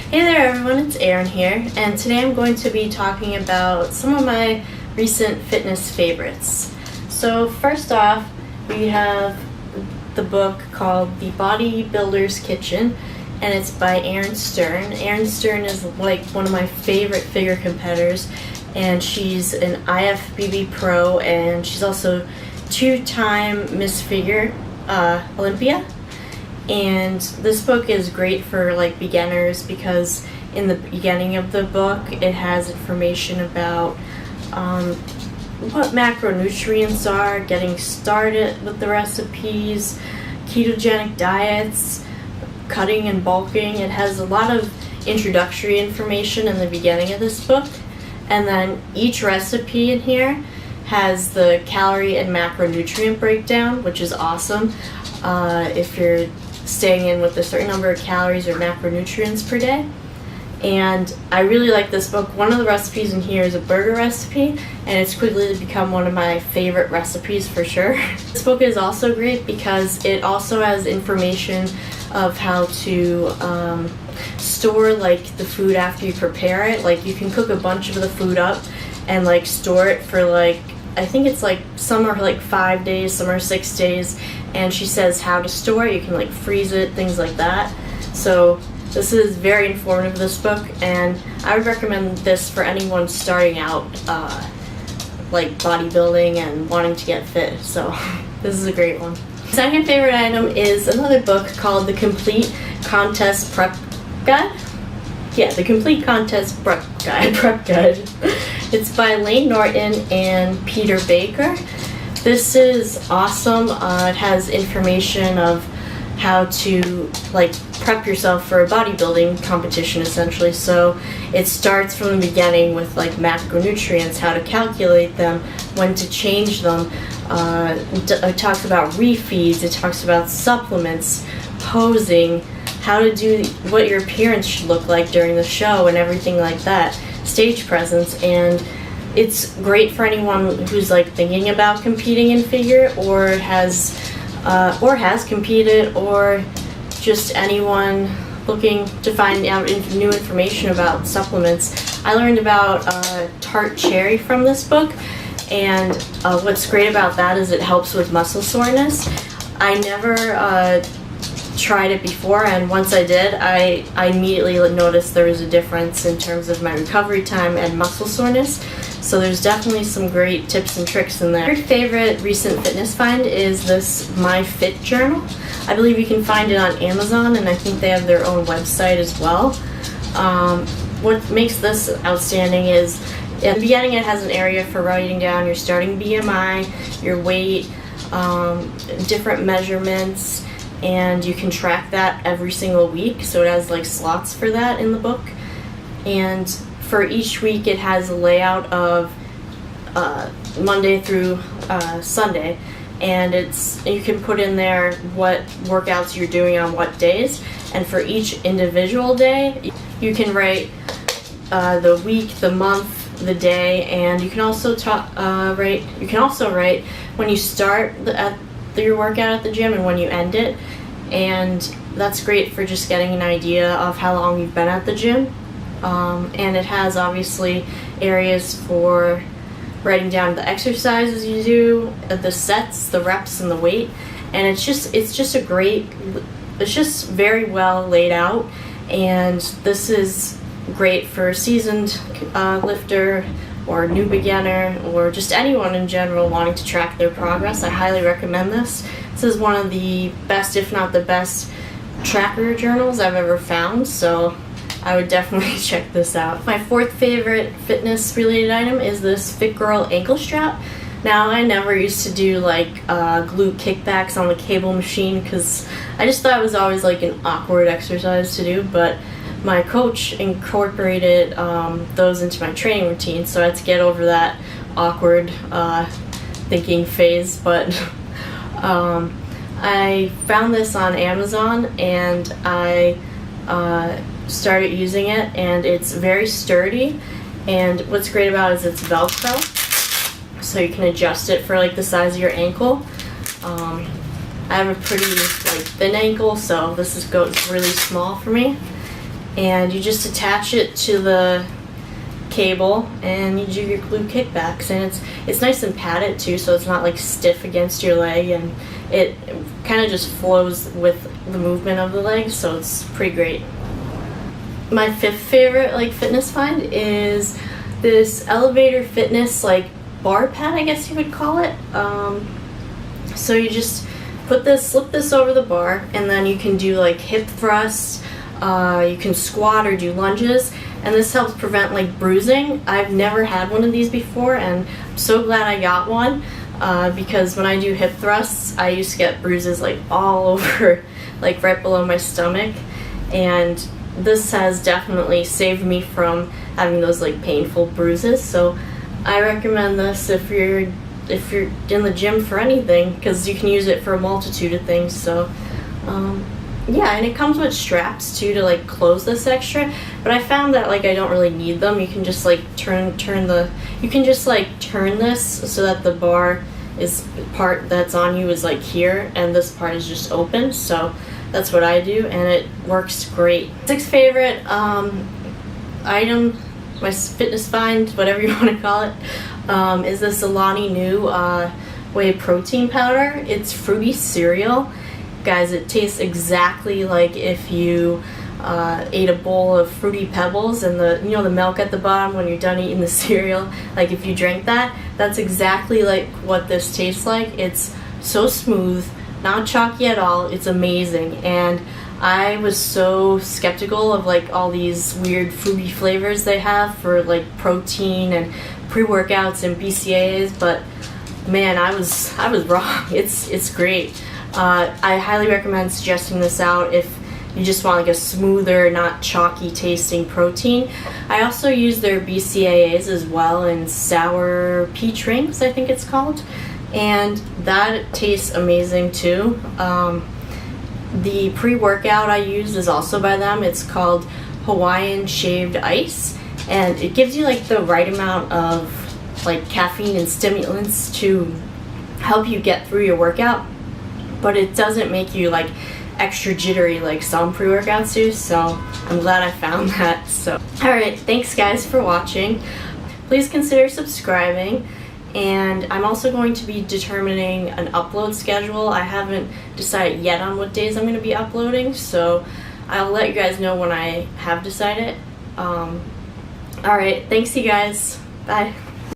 Hey there everyone, it's Erin here, and today I'm going to be talking about some of my recent fitness favorites. So first off, we have the book called The Bodybuilder's Kitchen, and it's by Erin Stern. Erin Stern is like one of my favorite figure competitors, and she's an IFBB pro, and she's also two-time Miss Figure Olympia. And this book is great for like beginners because in the beginning of the book it has information about what macronutrients are, getting started with the recipes, ketogenic diets, cutting and bulking. It has a lot of introductory information in the beginning of this book, and then each recipe in here has the calorie and macronutrient breakdown, which is awesome if you're staying in with a certain number of calories or macronutrients per day. And I really like this book. One of the recipes in here is a burger recipe, and it's quickly become one of my favorite recipes for sure. This book is also great because it also has information of how to store like the food after you prepare it. Like you can cook a bunch of the food up and like store it for like, I think it's like some are like 5 days, some are 6 days, and she says how to store it. You can like freeze it, things like that. So this is very informative, this book, and I would recommend this for anyone starting out like bodybuilding and wanting to get fit. So this is a great one. Second favorite item is another book called The Complete Contest Prep Guide. Yeah, The Complete Contest Prep Guide. It's by Layne Norton and Peter Baker. This is awesome. It has information of how to like prep yourself for a bodybuilding competition essentially. So it starts from the beginning with like macronutrients, how to calculate them, when to change them. It talks about refeeds, it talks about supplements, posing, how to do what your appearance should look like during the show and everything like that, stage presence. And it's great for anyone who's like thinking about competing in figure or has competed, or just anyone looking to find out new information about supplements. I learned about tart cherry from this book, and what's great about that is it helps with muscle soreness. I never tried it before, and once I did, I immediately noticed there was a difference in terms of my recovery time and muscle soreness. So there's definitely some great tips and tricks in there. My favorite recent fitness find is this My Fit journal. I believe you can find it on Amazon, and I think they have their own website as well. What makes this outstanding is at the beginning it has an area for writing down your starting BMI, your weight, different measurements, and you can track that every single week. So it has like slots for that in the book. And for each week it has a layout of Monday through Sunday, and you can put in there what workouts you're doing on what days, and for each individual day you can write the week, the month, the day, and you can also write when you start your workout at the gym and when you end it. And that's great for just getting an idea of how long you've been at the gym. And it has obviously areas for writing down the exercises you do, the sets, the reps, and the weight. And it's just very well laid out, and this is great for a seasoned lifter or new beginner, or just anyone in general wanting to track their progress. I highly recommend this. This is one of the best, if not the best, tracker journals I've ever found, so I would definitely check this out. My fourth favorite fitness related item is this FitGirl ankle strap. Now, I never used to do like glute kickbacks on the cable machine because I just thought it was always like an awkward exercise to do, but my coach incorporated those into my training routine, so I had to get over that awkward thinking phase. But I found this on Amazon, and I started using it, and it's very sturdy, and what's great about it is it's Velcro, so you can adjust it for like the size of your ankle. I have a pretty like thin ankle, so this goes really small for me. and you just attach it to the cable and you do your glute kickbacks, and it's nice and padded too, so it's not like stiff against your leg, and it kind of just flows with the movement of the leg, so it's pretty great. My fifth favorite like fitness find is this Elevator Fitness like bar pad, I guess you would call it. So you just slip this over the bar, and then you can do like hip thrusts, you can squat or do lunges, and this helps prevent like bruising. I've never had one of these before, and I'm so glad I got one, because when I do hip thrusts, I used to get bruises like all over, like right below my stomach, and this has definitely saved me from having those like painful bruises. So I recommend this if you're in the gym for anything, because you can use it for a multitude of things. So yeah, and it comes with straps too to like close this extra, but I found that like I don't really need them. You can just like turn this so that the bar is part that's on you is like here, and this part is just open. So that's what I do, and it works great. Sixth favorite item, my fitness find, whatever you want to call it, is this Alani Nu whey protein powder. It's fruity cereal. Guys, it tastes exactly like if you ate a bowl of Fruity Pebbles, and the milk at the bottom when you're done eating the cereal, like if you drank that, that's exactly like what this tastes like. It's so smooth, not chalky at all. It's amazing. And I was so skeptical of like all these weird fruity flavors they have for like protein and pre-workouts and BCAAs, but man, I was wrong. It's great. I highly recommend suggesting this out if you just want like a smoother, not chalky tasting protein. I also use their BCAAs as well in sour peach rings, I think it's called, and that tastes amazing too. The pre-workout I use is also by them. It's called Hawaiian Shaved Ice, and it gives you like the right amount of like caffeine and stimulants to help you get through your workout, but it doesn't make you like extra jittery like some pre-workouts do. So I'm glad I found that. So alright, thanks guys for watching. Please consider subscribing, and I'm also going to be determining an upload schedule. I haven't decided yet on what days I'm going to be uploading, so I'll let you guys know when I have decided. Alright, thanks you guys. Bye.